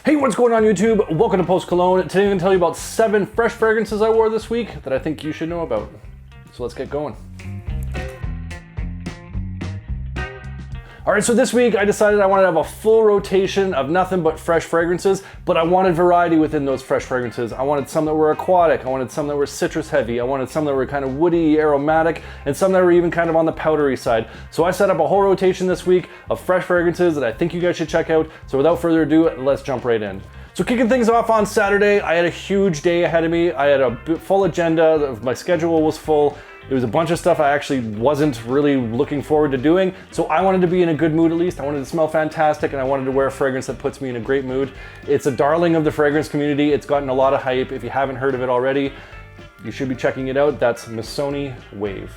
Hey, what's going on YouTube? Welcome to Post Cologne. Today I'm going to tell you about 7 fresh fragrances I wore this week that I think you should know about. So let's get going. Alright, so this week I decided I wanted to have a full rotation of nothing but fresh fragrances, but I wanted variety within those fresh fragrances. I wanted some that were aquatic, I wanted some that were citrus heavy, I wanted some that were kind of woody, aromatic, and some that were even kind of on the powdery side. So I set up a whole rotation this week of fresh fragrances that I think you guys should check out. So without further ado, let's jump right in. So kicking things off on Saturday, I had a huge day ahead of me. I had a full agenda, my schedule was full. There was a bunch of stuff I actually wasn't really looking forward to doing, so I wanted to be in a good mood at least. I wanted to smell fantastic, and I wanted to wear a fragrance that puts me in a great mood. It's a darling of the fragrance community. It's gotten a lot of hype. If you haven't heard of it already, you should be checking it out. That's Missoni Wave.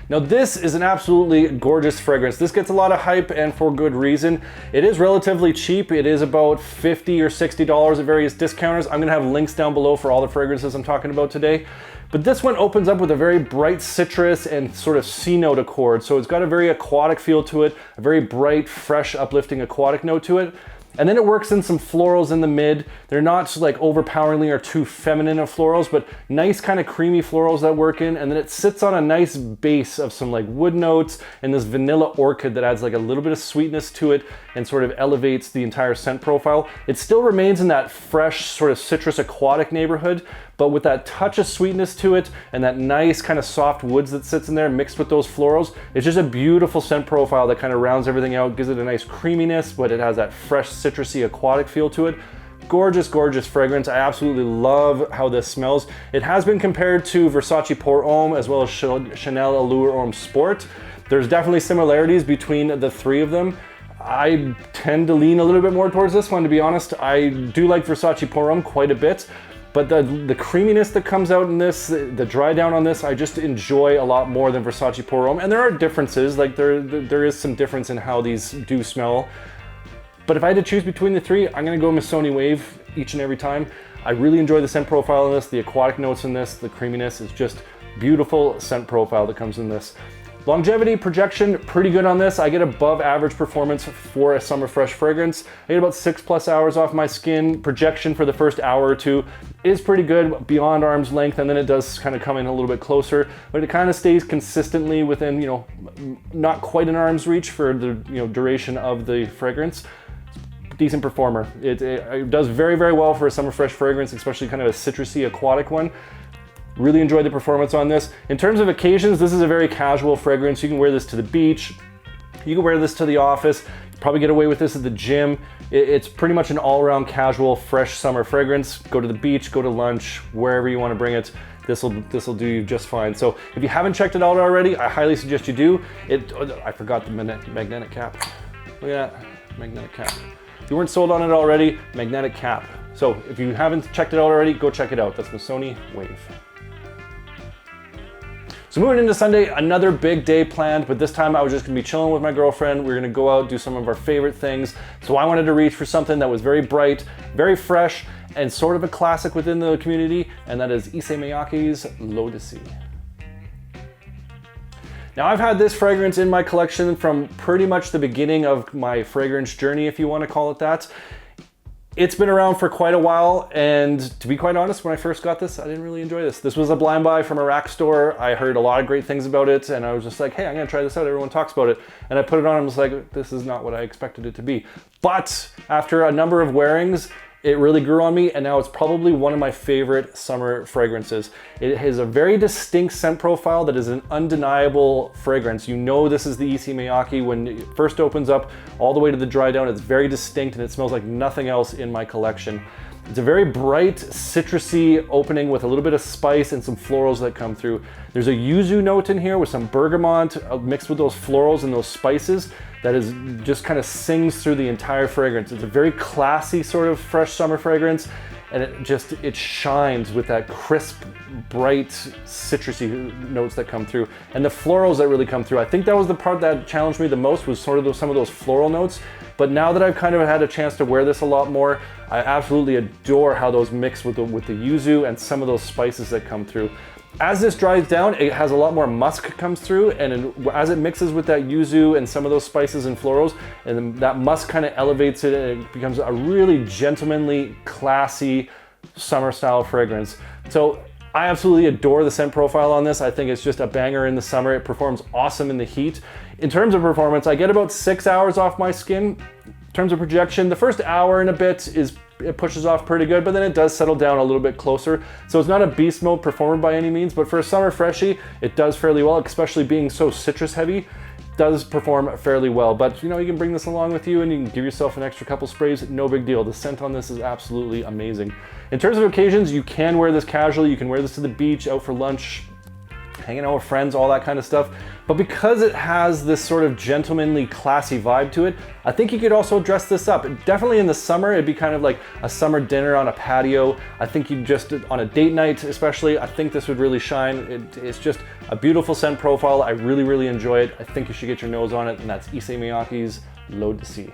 Now this is an absolutely gorgeous fragrance. This gets a lot of hype and for good reason. It is relatively cheap. It is about $50 or $60 at various discounters. I'm gonna have links down below for all the fragrances I'm talking about today. But this one opens up with a very bright citrus and sort of C-note accord. So it's got a very aquatic feel to it, a very bright, fresh, uplifting aquatic note to it. And then it works in some florals in the mid. They're not like overpoweringly or too feminine of florals, but nice kind of creamy florals that work in. And then it sits on a nice base of some like wood notes and this vanilla orchid that adds like a little bit of sweetness to it and sort of elevates the entire scent profile. It still remains in that fresh sort of citrus aquatic neighborhood, but with that touch of sweetness to it and that nice kind of soft woods that sits in there mixed with those florals, it's just a beautiful scent profile that kind of rounds everything out, gives it a nice creaminess, but it has that fresh citrusy aquatic feel to it. Gorgeous, gorgeous fragrance. I absolutely love how this smells. It has been compared to Versace Pour Homme as well as Chanel Allure Homme Sport. There's definitely similarities between the three of them. I tend to lean a little bit more towards this one, to be honest. I do like Versace Pour Homme quite a bit, but the creaminess that comes out in this, the dry down on this, I just enjoy a lot more than Versace Pour Homme. And there are differences, like there is some difference in how these do smell. But if I had to choose between the three, I'm gonna go Missoni Wave each and every time. I really enjoy the scent profile in this, the aquatic notes in this, the creaminess is just beautiful scent profile that comes in this. Longevity, projection, pretty good on this. I get above average performance for a summer fresh fragrance. I get about 6+ hours off my skin. Projection for the first hour or two is pretty good, beyond arm's length, and then it does kind of come in a little bit closer, but it kind of stays consistently within, not quite an arm's reach for the duration of the fragrance. Decent performer. It does very, very well for a summer fresh fragrance, especially kind of a citrusy aquatic one. Really enjoyed the performance on this. In terms of occasions, this is a very casual fragrance. You can wear this to the beach, you can wear this to the office, probably get away with this at the gym. It's pretty much an all-around casual, fresh summer fragrance. Go to the beach, go to lunch, wherever you want to bring it. This'll do you just fine. So if you haven't checked it out already, I highly suggest you do. I forgot the magnetic cap. Look at that, magnetic cap. If you weren't sold on it already, magnetic cap. So if you haven't checked it out already, go check it out. That's Missoni Wave. So moving into Sunday, another big day planned, but this time I was just gonna be chilling with my girlfriend. We're gonna go out, do some of our favorite things. So I wanted to reach for something that was very bright, very fresh, and sort of a classic within the community, and that is Issey Miyake's L'eau. Now I've had this fragrance in my collection from pretty much the beginning of my fragrance journey, if you want to call it that. It's been around for quite a while, and to be quite honest, when I first got this, I didn't really enjoy this. This was a blind buy from a rack store. I heard a lot of great things about it, and I was just like, hey, I'm gonna try this out. Everyone talks about it. And I put it on and was like, this is not what I expected it to be. But after a number of wearings, it really grew on me, and now it's probably one of my favorite summer fragrances. It has a very distinct scent profile that is an undeniable fragrance. You know this is the Issey Miyake when it first opens up all the way to the dry down. It's very distinct and it smells like nothing else in my collection. It's a very bright, citrusy opening with a little bit of spice and some florals that come through. There's a yuzu note in here with some bergamot mixed with those florals and those spices that is just kind of sings through the entire fragrance. It's a very classy sort of fresh summer fragrance, and it shines with that crisp, bright, citrusy notes that come through. And the florals that really come through. I think that was the part that challenged me the most, was sort of some of those floral notes. But now that I've kind of had a chance to wear this a lot more, I absolutely adore how those mix with the yuzu and some of those spices that come through. As this dries down, it has a lot more musk comes through, and as it mixes with that yuzu and some of those spices and florals, and then that musk kind of elevates it, and it becomes a really gentlemanly, classy summer style fragrance. So I absolutely adore the scent profile on this. I think it's just a banger in the summer. It performs awesome in the heat. In terms of performance, I get about 6 hours off my skin. In terms of projection, the first hour and a bit it pushes off pretty good, but then it does settle down a little bit closer. So it's not a beast mode performer by any means, but for a summer freshie, it does fairly well, especially being so citrus heavy. Does perform fairly well, but you know, you can bring this along with you and you can give yourself an extra couple sprays, no big deal. The scent on this is absolutely amazing. In terms of occasions, you can wear this casually, you can wear this to the beach, out for lunch, hanging out with friends, all that kind of stuff. But because it has this sort of gentlemanly, classy vibe to it, I think you could also dress this up. Definitely in the summer, it'd be kind of like a summer dinner on a patio. I think you just, on a date night especially, I think this would really shine. It's just a beautiful scent profile. I really, really enjoy it. I think you should get your nose on it, and that's Issey Miyake's L'eau de Sea.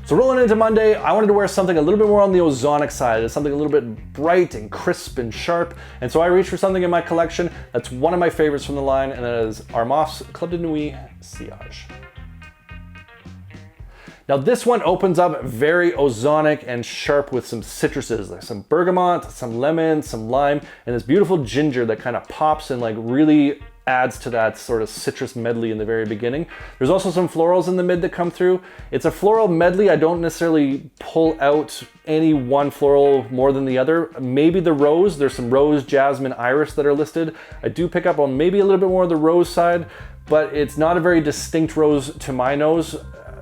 So rolling into Monday, I wanted to wear something a little bit more on the ozonic side, something a little bit bright and crisp and sharp. And so I reached for something in my collection that's one of my favorites from the line, and that is Armaf's Club de Nuit Sillage. Now this one opens up very ozonic and sharp with some citruses, like some bergamot, some lemon, some lime, and this beautiful ginger that kind of pops and like really adds to that sort of citrus medley in the very beginning. There's also some florals in the mid that come through. It's a floral medley. I don't necessarily pull out any one floral more than the other. Maybe the rose, there's some rose, jasmine, iris that are listed. I do pick up on maybe a little bit more of the rose side, but it's not a very distinct rose to my nose.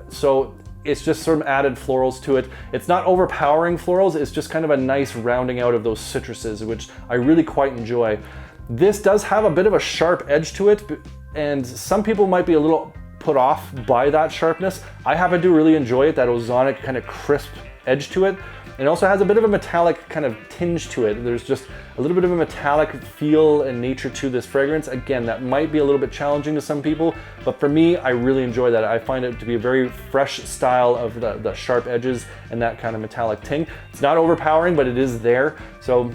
So it's just sort of added florals to it. It's not overpowering florals, it's just kind of a nice rounding out of those citruses, which I really quite enjoy. This does have a bit of a sharp edge to it, and some people might be a little put off by that sharpness. I happen to really enjoy it, that ozonic kind of crisp edge to it. It also has a bit of a metallic kind of tinge to it. There's just a little bit of a metallic feel and nature to this fragrance. Again, that might be a little bit challenging to some people, but for me, I really enjoy that. I find it to be a very fresh style of the sharp edges and that kind of metallic ting. It's not overpowering, but it is there. So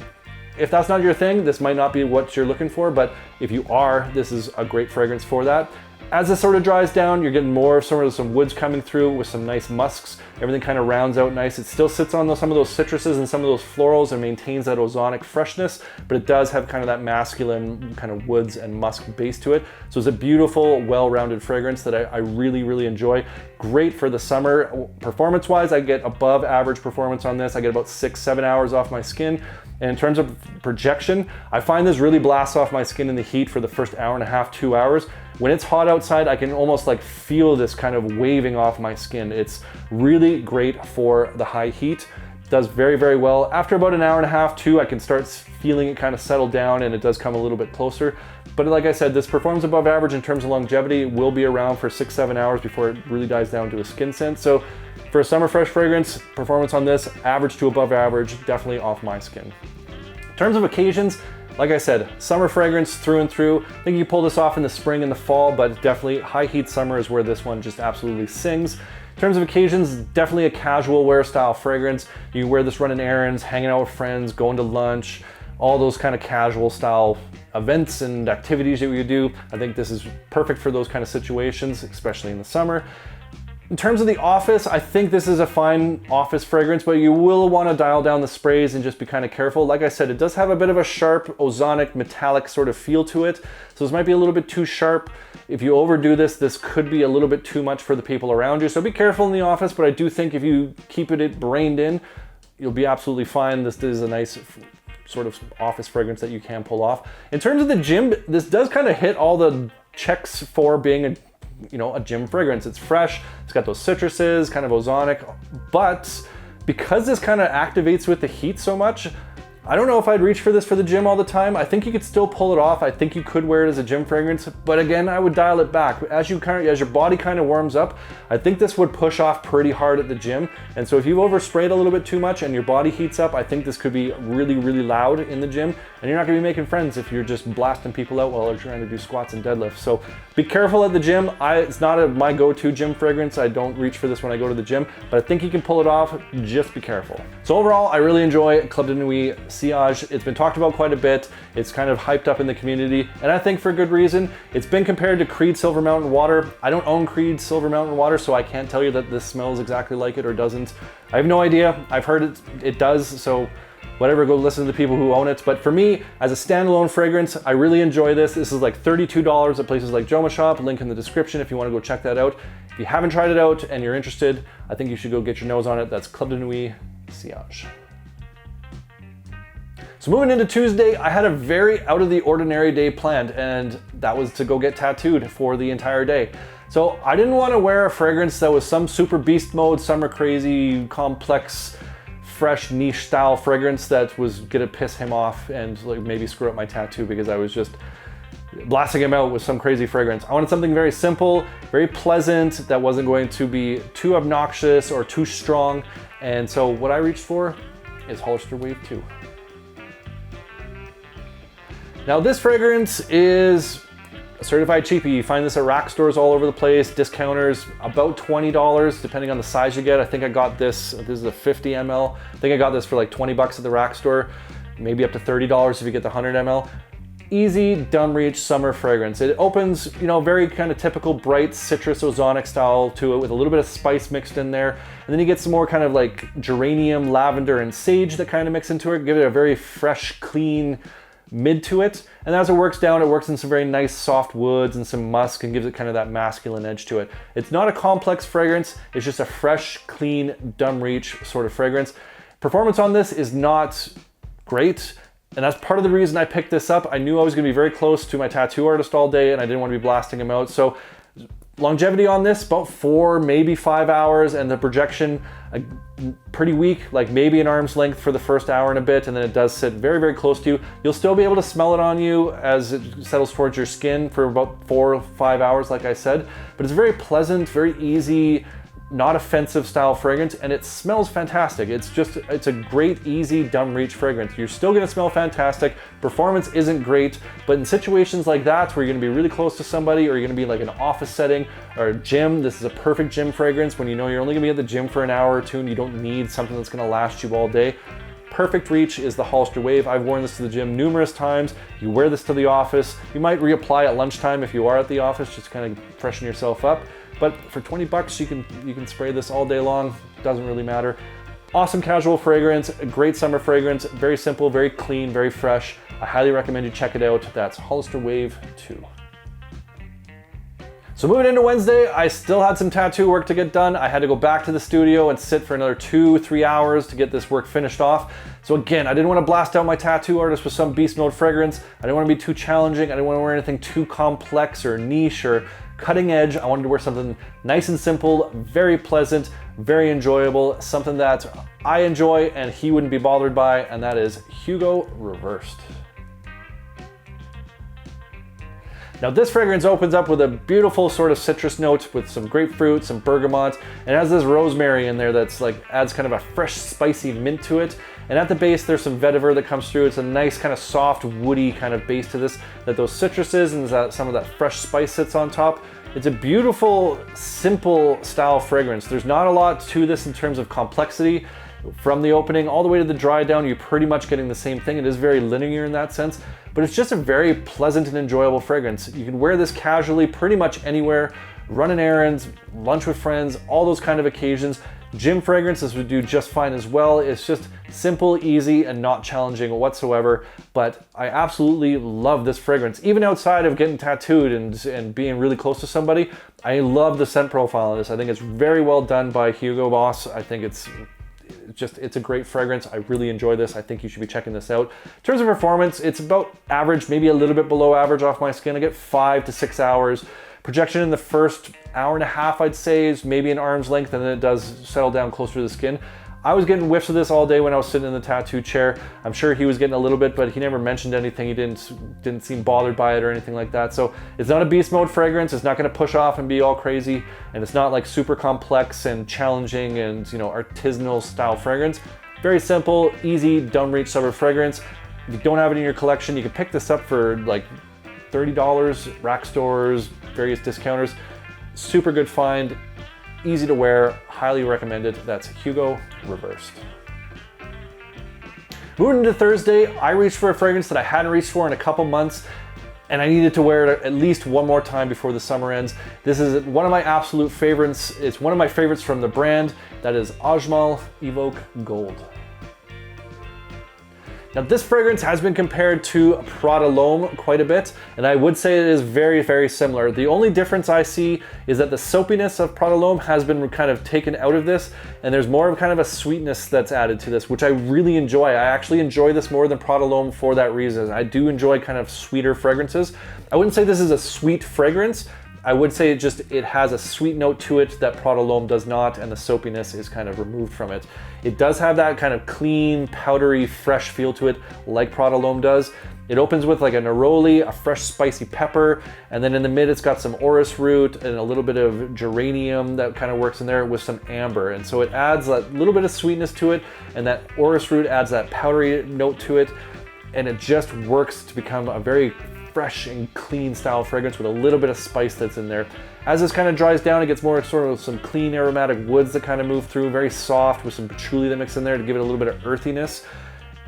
if that's not your thing, this might not be what you're looking for, but if you are, this is a great fragrance for that. As this sort of dries down, you're getting more of some woods coming through with some nice musks. Everything kind of rounds out nice. It still sits on some of those citruses and some of those florals and maintains that ozonic freshness, but it does have kind of that masculine kind of woods and musk base to it. So it's a beautiful, well-rounded fragrance that I really, really enjoy. Great for the summer. Performance-wise, I get above average performance on this. I get about 6-7 hours off my skin. And in terms of projection, I find this really blasts off my skin in the heat for the first hour and a half, 2 hours. When it's hot outside, I can almost like feel this kind of waving off my skin. It's really great for the high heat. Does very, very well. After about an hour and a half, 2, I can start feeling it kind of settle down, and it does come a little bit closer. But like I said, this performs above average in terms of longevity. It will be around for 6-7 hours before it really dies down to a skin scent. So for a summer fresh fragrance, performance on this, average to above average, definitely off my skin. In terms of occasions, like I said, summer fragrance through and through. I think you pull this off in the spring and the fall, but definitely high heat summer is where this one just absolutely sings. In terms of occasions, definitely a casual wear style fragrance. You can wear this running errands, hanging out with friends, going to lunch, all those kind of casual style events and activities that you do. I think this is perfect for those kind of situations, especially in the summer. In terms of the office, I think this is a fine office fragrance, but you will want to dial down the sprays and just be kind of careful. Like I said, it does have a bit of a sharp, ozonic, metallic sort of feel to it. So this might be a little bit too sharp. If you overdo this, this could be a little bit too much for the people around you. So be careful in the office, but I do think if you keep it reined in, you'll be absolutely fine. This is a nice sort of office fragrance that you can pull off. In terms of the gym, this does kind of hit all the checks for being a gym fragrance. It's fresh, it's got those citruses, kind of ozonic, but because this kind of activates with the heat so much, I don't know if I'd reach for this for the gym all the time. I think you could still pull it off. I think you could wear it as a gym fragrance, but again, I would dial it back. As your body kind of warms up, I think this would push off pretty hard at the gym. And so if you've oversprayed a little bit too much and your body heats up, I think this could be really, really loud in the gym, and you're not gonna be making friends if you're just blasting people out while they're trying to do squats and deadlifts. So be careful at the gym. It's not my go-to gym fragrance. I don't reach for this when I go to the gym, but I think you can pull it off. Just be careful. So overall, I really enjoy Club de Nuit Sillage. It's been talked about quite a bit. It's kind of hyped up in the community, and I think for good reason. It's been compared to Creed Silver Mountain Water. I don't own Creed Silver Mountain Water, so I can't tell you that this smells exactly like it or doesn't. I have no idea. I've heard it does, so whatever, go listen to the people who own it. But for me, as a standalone fragrance, I really enjoy this. This is like $32 at places like Joma Shop, link in the description if you want to go check that out. If you haven't tried it out and you're interested, I think you should go get your nose on it. That's Club de Nuit Sillage. So moving into Tuesday, I had a very out of the ordinary day planned, and that was to go get tattooed for the entire day. So I didn't want to wear a fragrance that was some super beast mode, summer crazy, complex, fresh niche style fragrance that was gonna piss him off and like maybe screw up my tattoo because I was just blasting him out with some crazy fragrance. I wanted something very simple, very pleasant, that wasn't going to be too obnoxious or too strong. And so what I reached for is Hollister Wave 2. Now this fragrance is a certified cheapie. You find this at rack stores all over the place, discounters, about $20 depending on the size you get. I think I got this is a 50 ml. I think I got this for like 20 bucks at the rack store, maybe up to $30 if you get the 100 ml. Easy, dumb reach summer fragrance. It opens, you know, very kind of typical bright citrus ozonic style to it with a little bit of spice mixed in there. And then you get some more kind of like geranium, lavender, and sage that kind of mix into it, give it a very fresh, clean mid to it. And as it works down, it works in some very nice soft woods and some musk and gives it kind of that masculine edge to it. It's not a complex fragrance, it's just a fresh, clean, dumb reach sort of fragrance. Performance on this is not great, and that's part of the reason I picked this up. I knew I was gonna be very close to my tattoo artist all day and I didn't want to be blasting him out. So longevity on this, about 4, maybe 5 hours, and the projection pretty weak, like maybe an arm's length for the first hour and a bit, and then it does sit very, very close to you. You'll still be able to smell it on you as it settles towards your skin for about 4 or 5 hours, like I said, but it's very pleasant, very easy, not offensive style fragrance, and it smells fantastic. It's a great, easy, dumb reach fragrance. You're still gonna smell fantastic. Performance isn't great, but in situations like that where you're gonna be really close to somebody, or you're gonna be like in an office setting or a gym, this is a perfect gym fragrance when you know you're only gonna be at the gym for an hour or two and you don't need something that's gonna last you all day. Perfect reach is the Hollister Wave. I've worn this to the gym numerous times. You wear this to the office. You might reapply at lunchtime if you are at the office, just kind of freshen yourself up. But for 20 bucks, you can spray this all day long. Doesn't really matter. Awesome casual fragrance, a great summer fragrance, very simple, very clean, very fresh. I highly recommend you check it out. That's Hollister Wave 2. So moving into Wednesday, I still had some tattoo work to get done. I had to go back to the studio and sit for another 2-3 hours to get this work finished off. So again, I didn't want to blast out my tattoo artist with some beast mode fragrance. I didn't want to be too challenging. I didn't want to wear anything too complex or niche or cutting edge. I wanted to wear something nice and simple, very pleasant, very enjoyable, something that I enjoy and he wouldn't be bothered by, and that is Hugo Reversed. Now this fragrance opens up with a beautiful sort of citrus note with some grapefruit, some bergamot, and it has this rosemary in there that's like adds kind of a fresh spicy mint to it. And at the base there's some vetiver that comes through. It's a nice kind of soft woody kind of base to this, that those citruses and that some of that fresh spice sits on top. It's a beautiful, simple style fragrance. There's not a lot to this in terms of complexity. From the opening all the way to the dry down, you're pretty much getting the same thing. It is very linear in that sense, but it's just a very pleasant and enjoyable fragrance. You can wear this casually pretty much anywhere, running errands, lunch with friends, all those kind of occasions. Gym fragrances would do just fine as well. It's just simple, easy, and not challenging whatsoever, but I absolutely love this fragrance. Even outside of getting tattooed and being really close to somebody, I love the scent profile on this. I think it's very well done by Hugo Boss. I think it's a great fragrance. I really enjoy this. I think you should be checking this out. In terms of performance, it's about average, maybe a little bit below average off my skin. I get 5 to 6 hours. Projection in the first hour and a half, I'd say, is maybe an arm's length, and then it does settle down closer to the skin. I was getting whiffs of this all day when I was sitting in the tattoo chair. I'm sure he was getting a little bit, but he never mentioned anything. He didn't seem bothered by it or anything like that. So it's not a beast mode fragrance. It's not gonna push off and be all crazy. And it's not like super complex and challenging and, you know, artisanal style fragrance. Very simple, easy, dumb reach summer fragrance. If you don't have it in your collection, you can pick this up for like $30, rack stores, various discounters. Super good find. Easy to wear, highly recommended. That's Hugo Reversed. Moving into Thursday, I reached for a fragrance that I hadn't reached for in a couple months, and I needed to wear it at least one more time before the summer ends. This is one of my absolute favorites. It's one of my favorites from the brand. That is Ajmal Evoke Gold. Now this fragrance has been compared to Prada L'Homme quite a bit, and I would say it is very, very similar. The only difference I see is that the soapiness of Prada L'Homme has been kind of taken out of this, and there's more of kind of a sweetness that's added to this, which I really enjoy. I actually enjoy this more than Prada L'Homme for that reason. I do enjoy kind of sweeter fragrances. I wouldn't say this is a sweet fragrance. I would say it has a sweet note to it that Prada L'Homme does not, and the soapiness is kind of removed from it. It does have that kind of clean, powdery, fresh feel to it like Prada L'Homme does. It opens with like a neroli, a fresh spicy pepper, and then in the mid it's got some orris root and a little bit of geranium that kind of works in there with some amber. And so it adds a little bit of sweetness to it, and that orris root adds that powdery note to it, and it just works to become a very fresh and clean style fragrance with a little bit of spice that's in there. As this kind of dries down, it gets more sort of some clean aromatic woods that kind of move through, very soft with some patchouli that mix in there to give it a little bit of earthiness.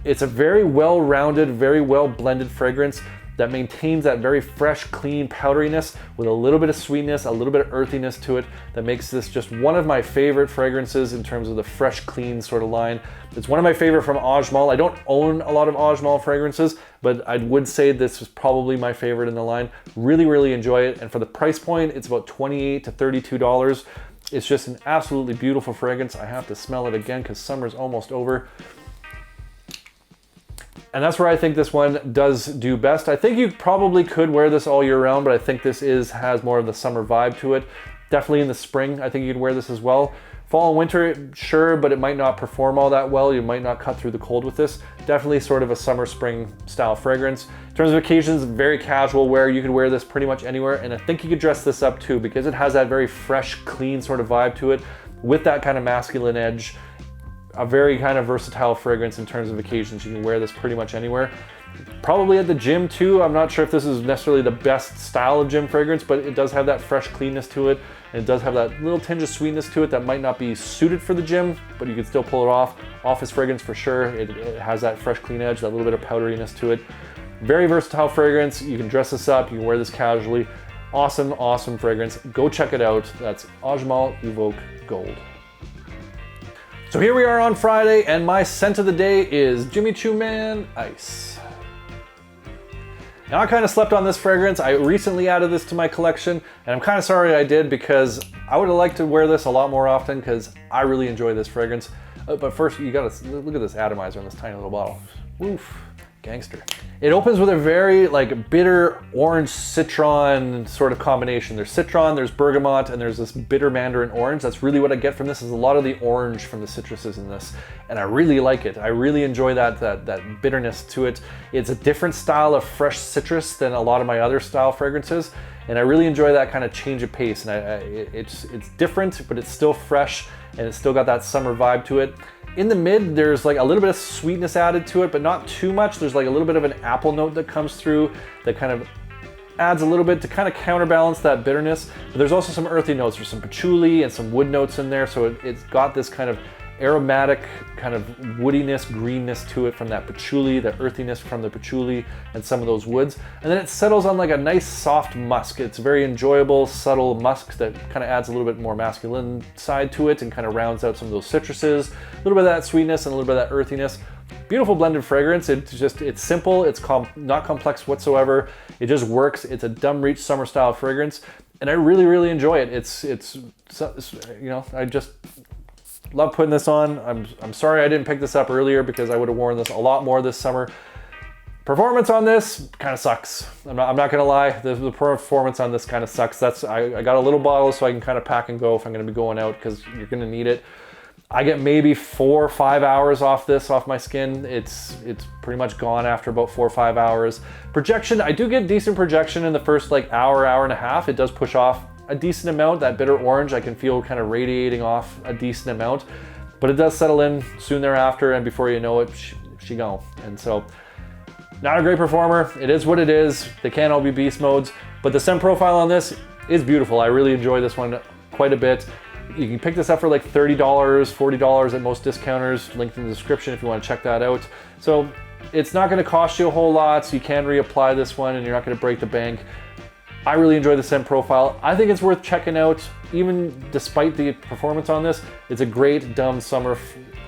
It's a very well-rounded, very well-blended fragrance that maintains that very fresh, clean powderiness with a little bit of sweetness, a little bit of earthiness to it that makes this just one of my favorite fragrances in terms of the fresh, clean sort of line. It's one of my favorite from Ajmal. I don't own a lot of Ajmal fragrances, but I would say this is probably my favorite in the line. Really, really enjoy it. And for the price point, it's about $28 to $32. It's just an absolutely beautiful fragrance. I have to smell it again because summer's almost over. And that's where I think this one does do best. I think you probably could wear this all year round, but I think this has more of the summer vibe to it. Definitely in the spring, I think you could wear this as well. Fall and winter, sure, but it might not perform all that well. You might not cut through the cold with this. Definitely sort of a summer, spring style fragrance. In terms of occasions, very casual wear. You could wear this pretty much anywhere, and I think you could dress this up too because it has that very fresh, clean sort of vibe to it with that kind of masculine edge. A very kind of versatile fragrance in terms of occasions. You can wear this pretty much anywhere. Probably at the gym too. I'm not sure if this is necessarily the best style of gym fragrance, but it does have that fresh cleanness to it. And it does have that little tinge of sweetness to it that might not be suited for the gym, but you can still pull it off. Office fragrance for sure. It has that fresh, clean edge, that little bit of powderiness to it. Very versatile fragrance. You can dress this up. You can wear this casually. Awesome, awesome fragrance. Go check it out. That's Ajmal Evoke Gold. So here we are on Friday, and my scent of the day is Choo Man Ice. Now I kind of slept on this fragrance. I recently added this to my collection, and I'm kind of sorry I did because I would have liked to wear this a lot more often because I really enjoy this fragrance. But first, you gotta look at this atomizer in this tiny little bottle. Oof, gangster. It opens with a very like bitter orange citron sort of combination. There's citron, there's bergamot, and there's this bitter mandarin orange. That's really what I get from this, is a lot of the orange from the citruses in this. And I really like it. I really enjoy that bitterness to it. It's a different style of fresh citrus than a lot of my other style fragrances. And I really enjoy that kind of change of pace. And it's different, but it's still fresh, and it's still got that summer vibe to it. In the mid, there's like a little bit of sweetness added to it, but not too much. There's like a little bit of an apple note that comes through that kind of adds a little bit to kind of counterbalance that bitterness. But there's also some earthy notes. There's some patchouli and some wood notes in there. So it's got this kind of aromatic kind of woodiness, greenness to it from that patchouli, the earthiness from the patchouli and some of those woods. And then it settles on like a nice soft musk. It's a very enjoyable, subtle musk that kind of adds a little bit more masculine side to it and kind of rounds out some of those citruses, a little bit of that sweetness and a little bit of that earthiness. Beautiful blended fragrance. It's simple, it's not complex whatsoever. It just works. It's a dumb reach summer style fragrance, and I really, really enjoy it. It's you know, I just love putting this on. I'm sorry I didn't pick this up earlier because I would have worn this a lot more this summer. Performance on this kind of sucks. I'm not gonna lie. The performance on this kind of sucks. I got a little bottle so I can kind of pack and go if I'm gonna be going out because you're gonna need it. I get maybe 4 or 5 hours off my skin. It's pretty much gone after about 4 or 5 hours. Projection, I do get decent projection in the first like hour and a half. It does push off a decent amount. That bitter orange I can feel kind of radiating off a decent amount, but it does settle in soon thereafter, and before you know it, she gone. And so, not a great performer. It is what it is. They can't all be beast modes, but the scent profile on this is beautiful. I really enjoy this one quite a bit. You can pick this up for like $30, $40 at most discounters, linked in the description if you want to check that out. So it's not going to cost you a whole lot, so you can reapply this one and you're not going to break the bank. I really enjoy the scent profile. I think it's worth checking out, even despite the performance on this. It's a great dumb summer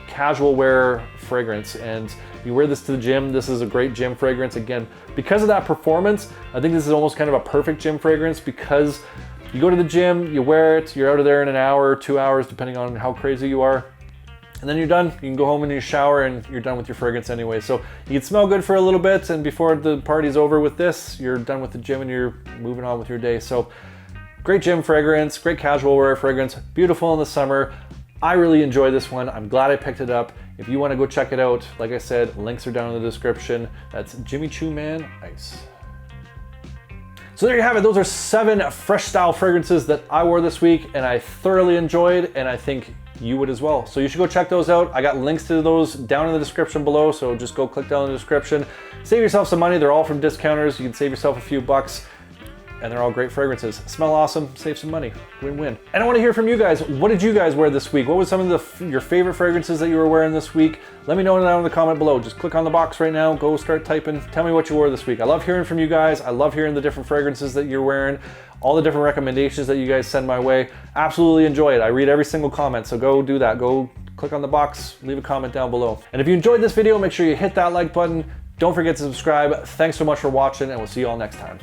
casual wear fragrance, and you wear this to the gym. This is a great gym fragrance. Again, because of that performance, I think this is almost kind of a perfect gym fragrance, because you go to the gym, you wear it, you're out of there in an hour, 2 hours, depending on how crazy you are. And then you're done. You can go home in your shower and you're done with your fragrance anyway. So you can smell good for a little bit, and before the party's over with this, you're done with the gym and you're moving on with your day. So great gym fragrance, great casual wear fragrance, beautiful in the summer. I really enjoy this one. I'm glad I picked it up. If you want to go check it out, like I said, links are down in the description. That's Choo Man Ice. So there you have it. Those are 7 fresh style fragrances that I wore this week and I thoroughly enjoyed, and I think you would as well. So you should go check those out. I got links to those down in the description below, so just go click down in the description. Save yourself some money. They're all from discounters. You can save yourself a few bucks, and they're all great fragrances. Smell awesome, save some money, win-win. And I want to hear from you guys. What did you guys wear this week? What was some of your favorite fragrances that you were wearing this week? Let me know down in the comment below. Just click on the box right now, go start typing. Tell me what you wore this week. I love hearing from you guys. I love hearing the different fragrances that you're wearing, all the different recommendations that you guys send my way. Absolutely enjoy it. I read every single comment, so go do that. Go click on the box, leave a comment down below. And if you enjoyed this video, make sure you hit that like button. Don't forget to subscribe. Thanks so much for watching, and we'll see you all next time.